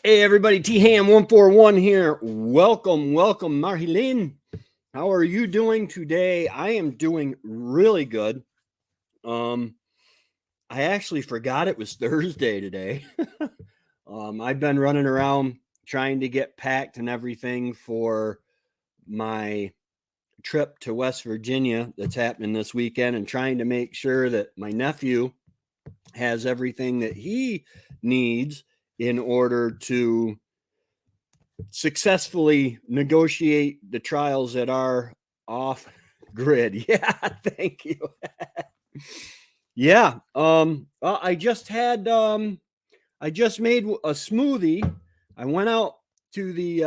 Hey everybody, T Ham 141 here. Welcome, Marhelin. How are you doing today? I am doing really good. Um, I actually forgot it was Thursday today. I've been running around trying to get packed and everything for my trip to West Virginia that's happening this weekend, and trying to make sure that my nephew has everything that he needs in order to successfully negotiate the trials that are off grid. Yeah, thank you. Yeah. I just made a smoothie. I went out to the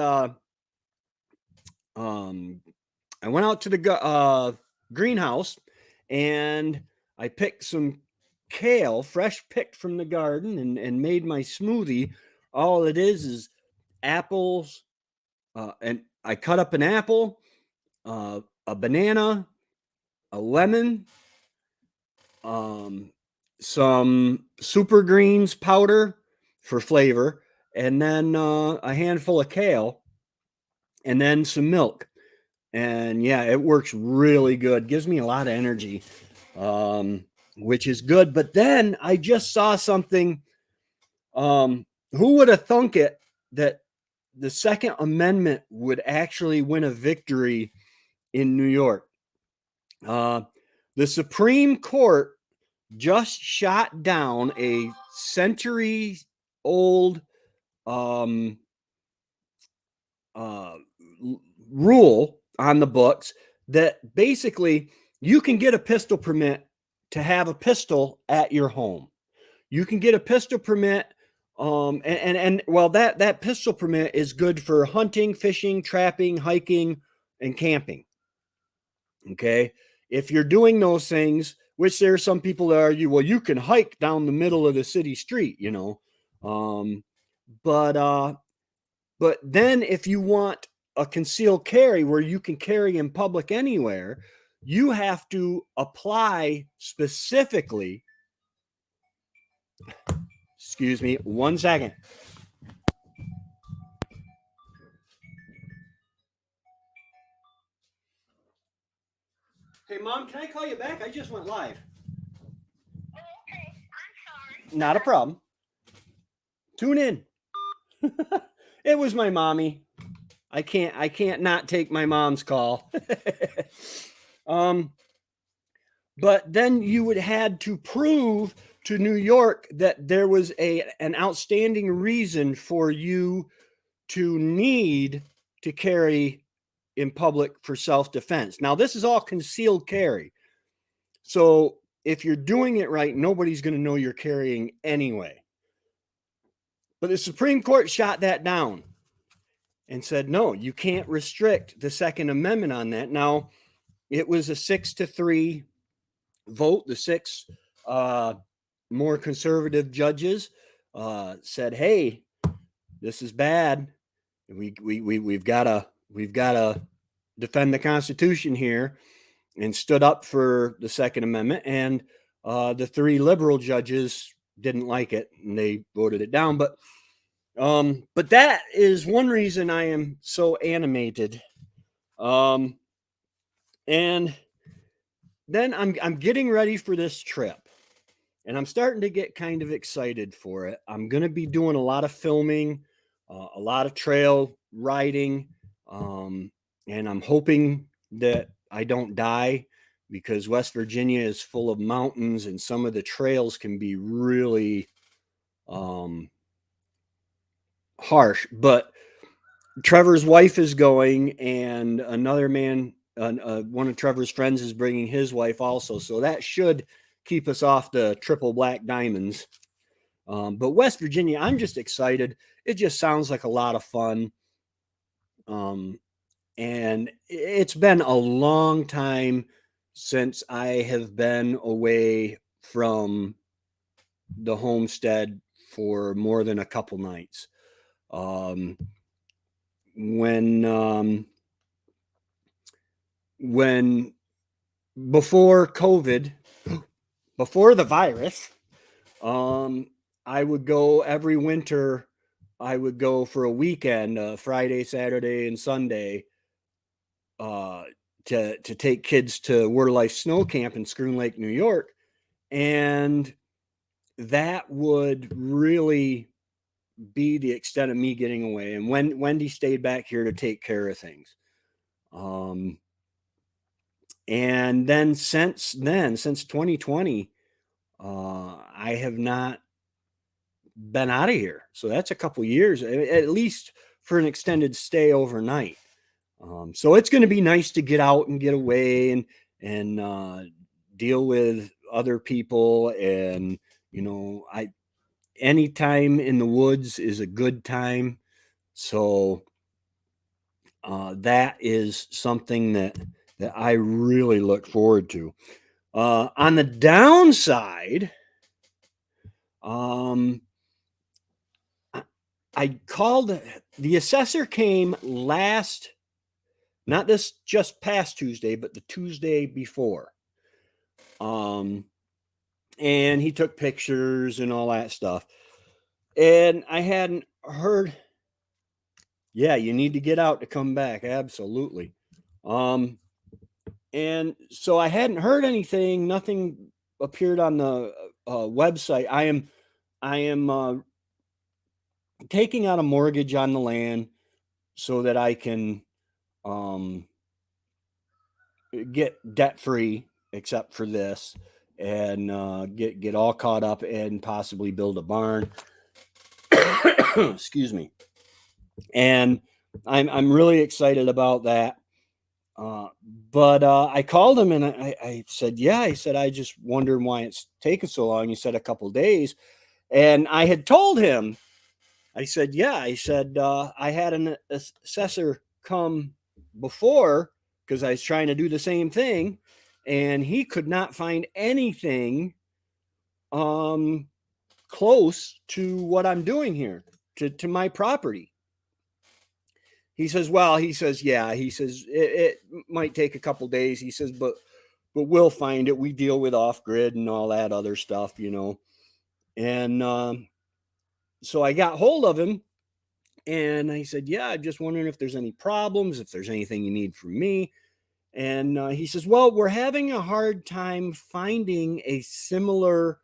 um I went out to the greenhouse, and I picked some kale, fresh picked from the garden, and made my smoothie. All it is apples, and I cut up an apple, a banana, a lemon, um, some super greens powder for flavor, and then a handful of kale, and then some milk. And yeah, it works really good. Gives me a lot of energy, um, which is good. But then I just saw something. Who would have thunk it that the Second Amendment would actually win a victory in New York? Uh, the Supreme Court just shot down a century old um, uh, rule on the books that basically you can get a pistol permit to have a pistol at your home. You can get a pistol permit. Well, that pistol permit is good for hunting, fishing, trapping, hiking, and camping. Okay. If you're doing those things, which there are some people that argue, well, you can hike down the middle of the city street, you know. Um, but but then if you want a concealed carry where you can carry in public anywhere, you have to apply specifically. Excuse me, 1 second. Hey mom, can I call you back? I just went live. Not a problem. Tune in. It was my mommy. I can't not take my mom's call. um, but then you would had to prove to New York that there was an outstanding reason for you to need to carry in public for self-defense. Now this is all concealed carry. So if you're doing it right, nobody's going to know you're carrying anyway. But the Supreme Court shot that down and said, no, you can't restrict the Second Amendment on that. Now, it was a 6-3 vote. The six more conservative judges said, hey, this is bad. We've got to defend the Constitution here, and stood up for the Second Amendment. And the three liberal judges didn't like it, and they voted it down. But that is one reason I am so animated. Um, and then I'm getting ready for this trip, and I'm starting to get kind of excited for it. I'm going to be doing a lot of filming, a lot of trail riding, and I'm hoping that I don't die, because West Virginia is full of mountains, and some of the trails can be really harsh. But Trevor's wife is going, and another man, one of Trevor's friends, is bringing his wife also. So that should keep us off the triple black diamonds. But West Virginia, I'm just excited. It just sounds like a lot of fun. And it's been a long time since I have been away from the homestead for more than a couple nights. Um, when when before COVID, before the virus, I would go every winter I would go for a weekend, Friday, Saturday, and Sunday, uh, to take kids to Word Life Snow Camp in Schroon Lake, New York, and that would really be the extent of me getting away. And when Wendy stayed back here to take care of things. And then since 2020, I have not been out of here. So that's a couple years, at least for an extended stay overnight. So it's going to be nice to get out and get away and deal with other people. And any time in the woods is a good time. So that is something that I really look forward to. On the downside, I called, the assessor came not this just past Tuesday, but the Tuesday before. And he took pictures and all that stuff. And I hadn't heard. Yeah, you need to get out to come back. Absolutely. And so I hadn't heard anything. Nothing appeared on the website. I am taking out a mortgage on the land so that I can get debt free, except for this, and get all caught up and possibly build a barn. Excuse me. And I'm really excited about that. But I called him and I said, yeah, I said, I just wondered why it's taken so long. He said a couple of days. And I had told him, I said, yeah, I said, I had an assessor come before because I was trying to do the same thing. And he could not find anything close to what I'm doing here, to my property. He says, well, he says, yeah, he says, it might take a couple days. He says, but we'll find it. We deal with off grid and all that other stuff, And so I got hold of him and I said, yeah, I'm just wondering if there's any problems, if there's anything you need from me. And he says, well, we're having a hard time finding a similar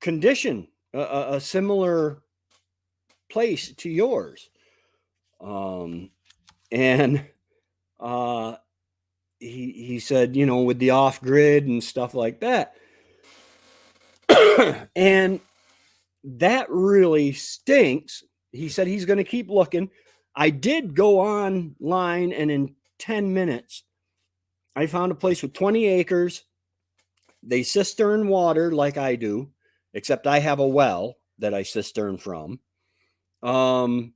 condition, a similar place to yours. And he said, with the off grid and stuff like that. And that really stinks. He said he's going to keep looking. I did go online, and in 10 minutes, I found a place with 20 acres. They cistern water like I do, except I have a well that I cistern from. And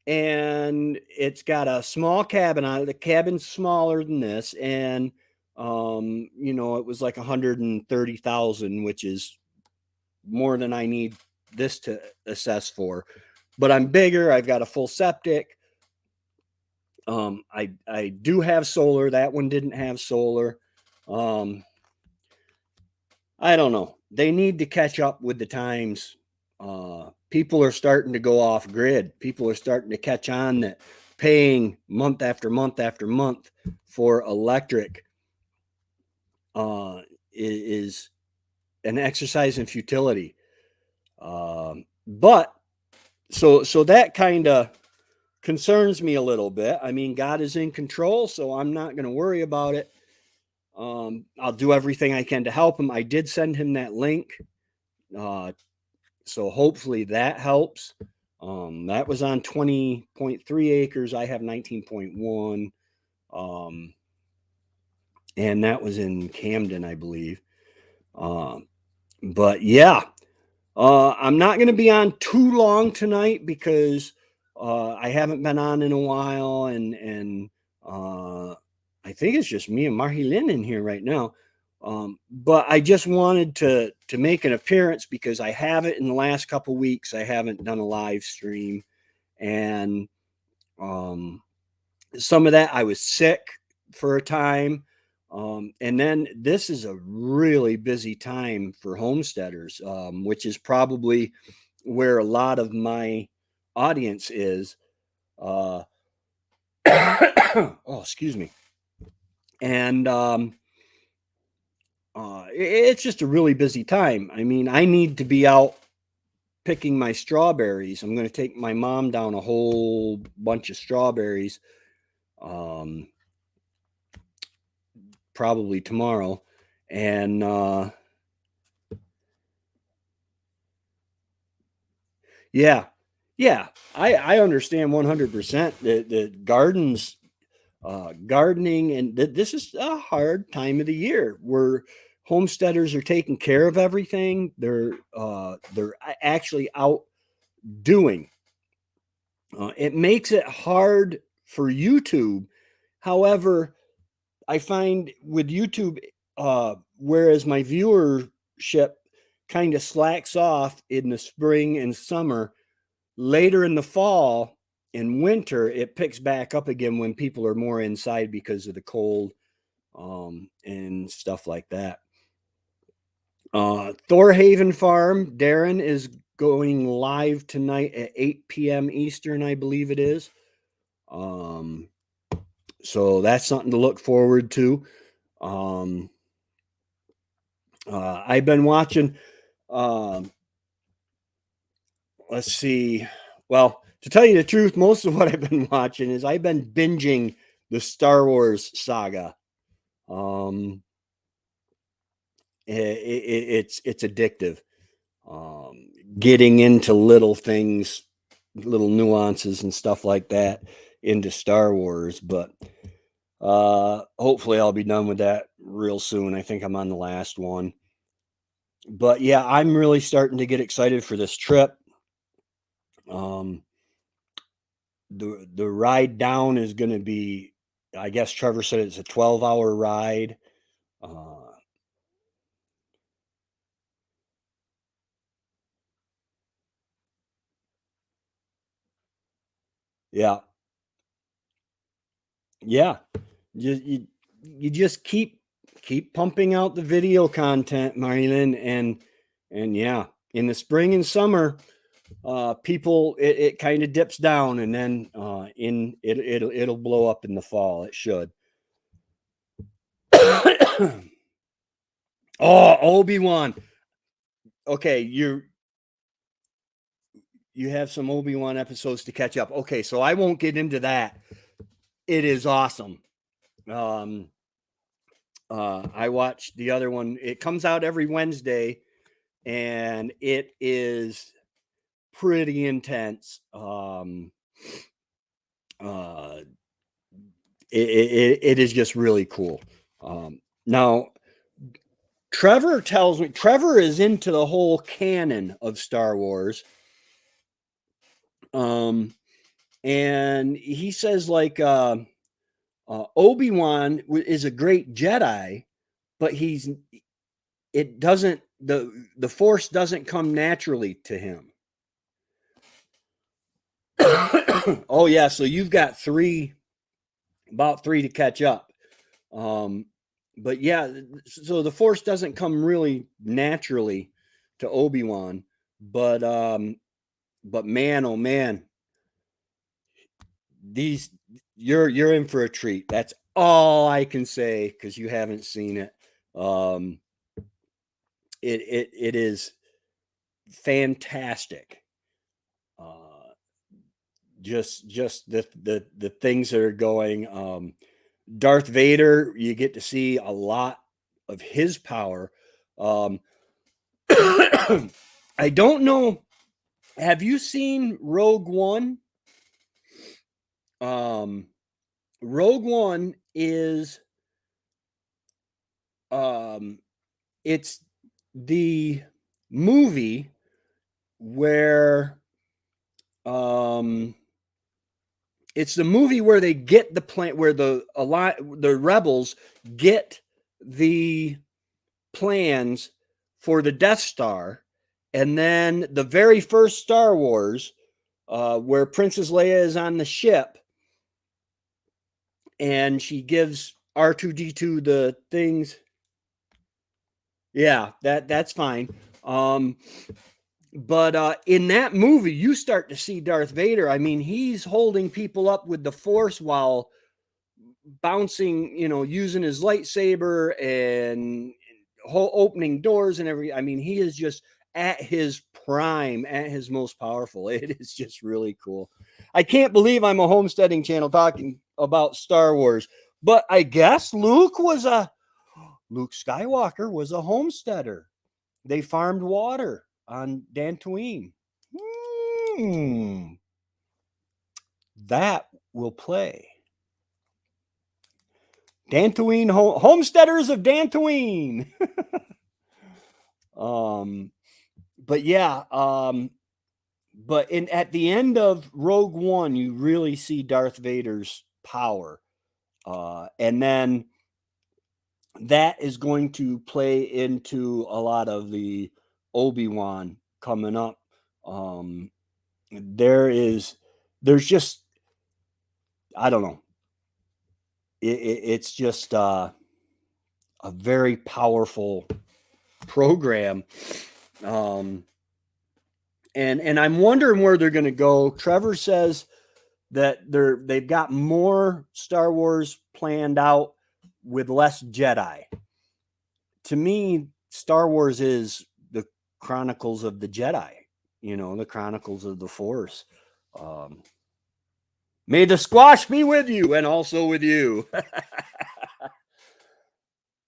it's got a small cabin on it. The cabin's smaller than this, and it was like 130,000, which is more than I need this to assess for. But I'm bigger. I've got a full septic. I do have solar. That one didn't have solar. I don't know. They need to catch up with the times. People are starting to go off grid. People are starting to catch on that paying month after month after month for electric is an exercise in futility. But so that kind of concerns me a little bit. I mean, God is in control, so I'm not going to worry about it. I'll do everything I can to help him. I did send him that link. So hopefully that helps. That was on 20.3 acres. I have 19.1. And that was in Camden, I believe. But yeah, I'm not going to be on too long tonight because I haven't been on in a while, and I think it's just me and Marilyn in here right now. But I just wanted to make an appearance because I haven't in the last couple weeks. I haven't done a live stream, and some of that I was sick for a time. And then this is a really busy time for homesteaders, which is probably where a lot of my audience is. Oh, excuse me. And it's just a really busy time. I mean, I need to be out picking my strawberries. I'm going to take my mom down a whole bunch of strawberries, probably tomorrow. And yeah, yeah, I understand 100% the gardening, and this is a hard time of the year where homesteaders are taking care of everything. They're actually out doing. It makes it hard for YouTube. However, I find with YouTube, whereas my viewership kind of slacks off in the spring and summer, later in the fall and winter, it picks back up again when people are more inside because of the cold, and stuff like that. Thorhaven Farm, Darren is going live tonight at 8 p.m. Eastern, I believe it is. So that's something to look forward to. I've been watching, um, let's see. Well, to tell you the truth, most of what I've been watching is I've been binging the Star Wars saga. Um, it's addictive. Getting into little things, little nuances and stuff like that into Star Wars, but hopefully I'll be done with that real soon. I think I'm on the last one. But yeah, I'm really starting to get excited for this trip. Um, the ride down is going to be, I guess Trevor said it's a 12-hour ride. Uh, yeah, yeah. You just keep pumping out the video content, Marilyn, and yeah, in the spring and summer, people it kind of dips down, and then in it'll blow up in the fall. It should. Oh, Obi-Wan. Okay, you have some Obi-Wan episodes to catch up. Okay, so I won't get into that. It is awesome. I watched the other one. It comes out every Wednesday, and it is pretty intense. Uh, it is just really cool. Now, Trevor is into the whole canon of Star Wars. And he says like Obi-Wan is a great Jedi, but it doesn't the Force doesn't come naturally to him. Oh yeah, so you've got about three to catch up. But yeah, so the Force doesn't come really naturally to Obi-Wan, but man, oh man, these you're in for a treat. That's all I can say because you haven't seen it. It is fantastic. Just the things that are going. Darth Vader, you get to see a lot of his power. I don't know. Have you seen Rogue One? Rogue One is it's the movie where it's the movie where they get the plant where the rebels get the plans for the Death Star, and then the very first Star Wars, where Princess Leia is on the ship, and she gives R2D2 the things. Yeah, that's fine. But in that movie, you start to see Darth Vader. I mean, he's holding people up with the Force while bouncing, using his lightsaber and opening doors and everything. I mean, he is just at his prime, at his most powerful. It is just really cool. I can't believe I'm a homesteading channel talking about Star Wars, but I guess Luke Skywalker was a homesteader. They farmed water on Dantooine. That will play. Dantooine, homesteaders of Dantooine. But yeah, but at the end of Rogue One, you really see Darth Vader's power, and then that is going to play into a lot of the Obi-Wan coming up. There's just, I don't know. It's just a very powerful program. And I'm wondering where they're going to go. Trevor says that they've got more Star Wars planned out with less Jedi. To me, Star Wars is the Chronicles of the Jedi, the Chronicles of the Force. May the squash be with you and also with you.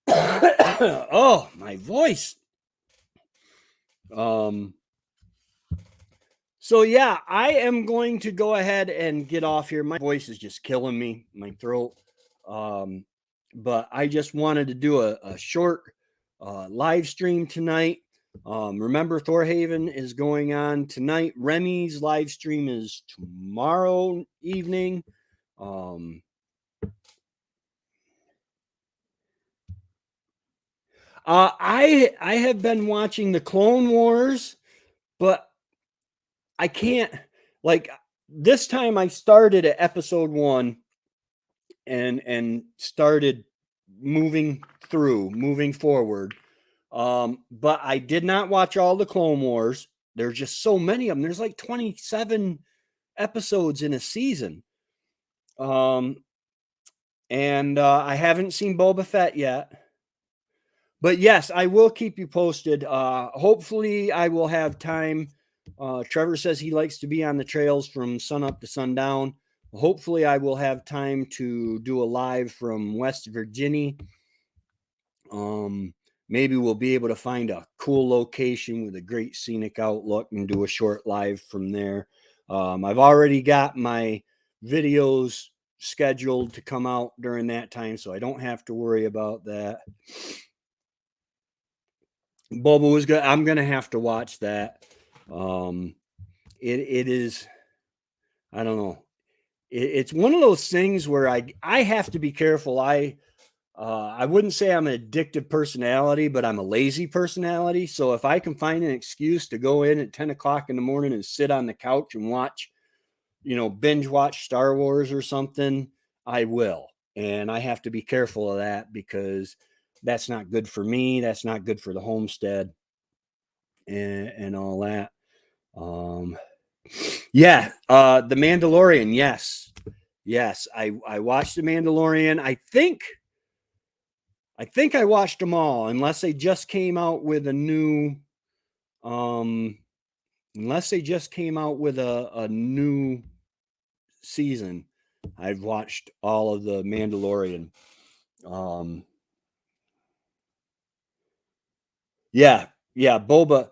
Oh, my voice. So yeah, I am going to go ahead and get off here. My voice is just killing me, my throat. But I just wanted to do a short live stream tonight. Remember, Thorhaven is going on tonight. Remy's live stream is tomorrow evening. I have been watching the Clone Wars, but I can't, like, this time I started at episode 1 and started moving forward. But I did not watch all the Clone Wars. There's just so many of them. There's like 27 episodes in a season. And I haven't seen Boba Fett yet. But yes, I will keep you posted. Hopefully I will have time. Trevor says he likes to be on the trails from sun up to sundown. Hopefully I will have time to do a live from West Virginia. Maybe we'll be able to find a cool location with a great scenic outlook and do a short live from there. I've already got my videos scheduled to come out during that time, so I don't have to worry about that. Boba was good. I'm gonna have to watch that. It is, I don't know. It's one of those things where I have to be careful. I wouldn't say I'm an addictive personality, but I'm a lazy personality. So if I can find an excuse to go in at 10 o'clock in the morning and sit on the couch and watch, binge watch Star Wars or something, I will. And I have to be careful of that because that's not good for me. That's not good for the homestead and all that. Yeah. The Mandalorian. Yes. I watched The Mandalorian. I think I watched them all, unless they just came out with a new, new season. I've watched all of the Mandalorian. Yeah, Boba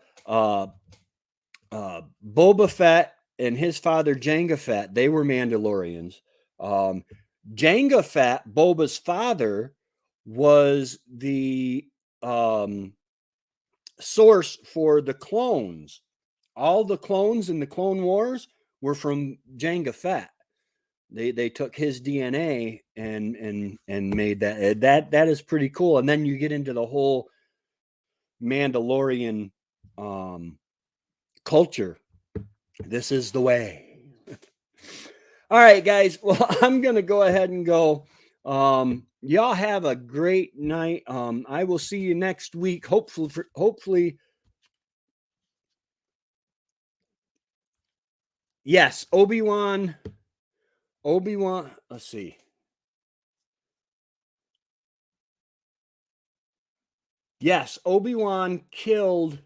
Fett and his father Jango Fett, they were Mandalorians. Jango Fett, Boba's father, was the source for the clones. All the clones in the Clone Wars were from Jango Fett. They took his DNA and made that. That is pretty cool. And then you get into the whole Mandalorian culture. This is the way. All right, guys. Well, I'm gonna go ahead and go. Y'all have a great night. I will see you next week. Hopefully, yes, Obi-Wan. Let's see. Yes, Obi-Wan killed.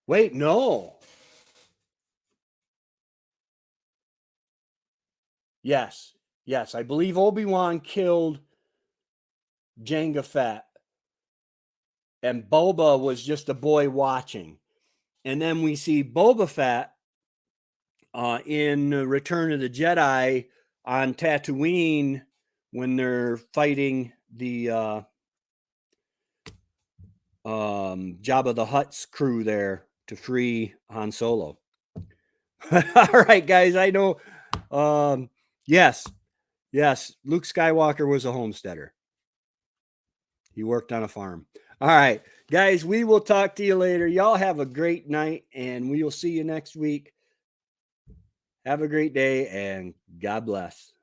Wait, no. Yes, yes, I believe Obi-Wan killed Jango Fett, and Boba was just a boy watching. And then we see Boba Fett in Return of the Jedi on Tatooine when they're fighting the Jabba the Hutt's crew there to free Han Solo. All right, guys, I know. Yes, yes, Luke Skywalker was a homesteader. He worked on a farm. All right, guys, we will talk to you later. Y'all have a great night, and we will see you next week. Have a great day, and God bless.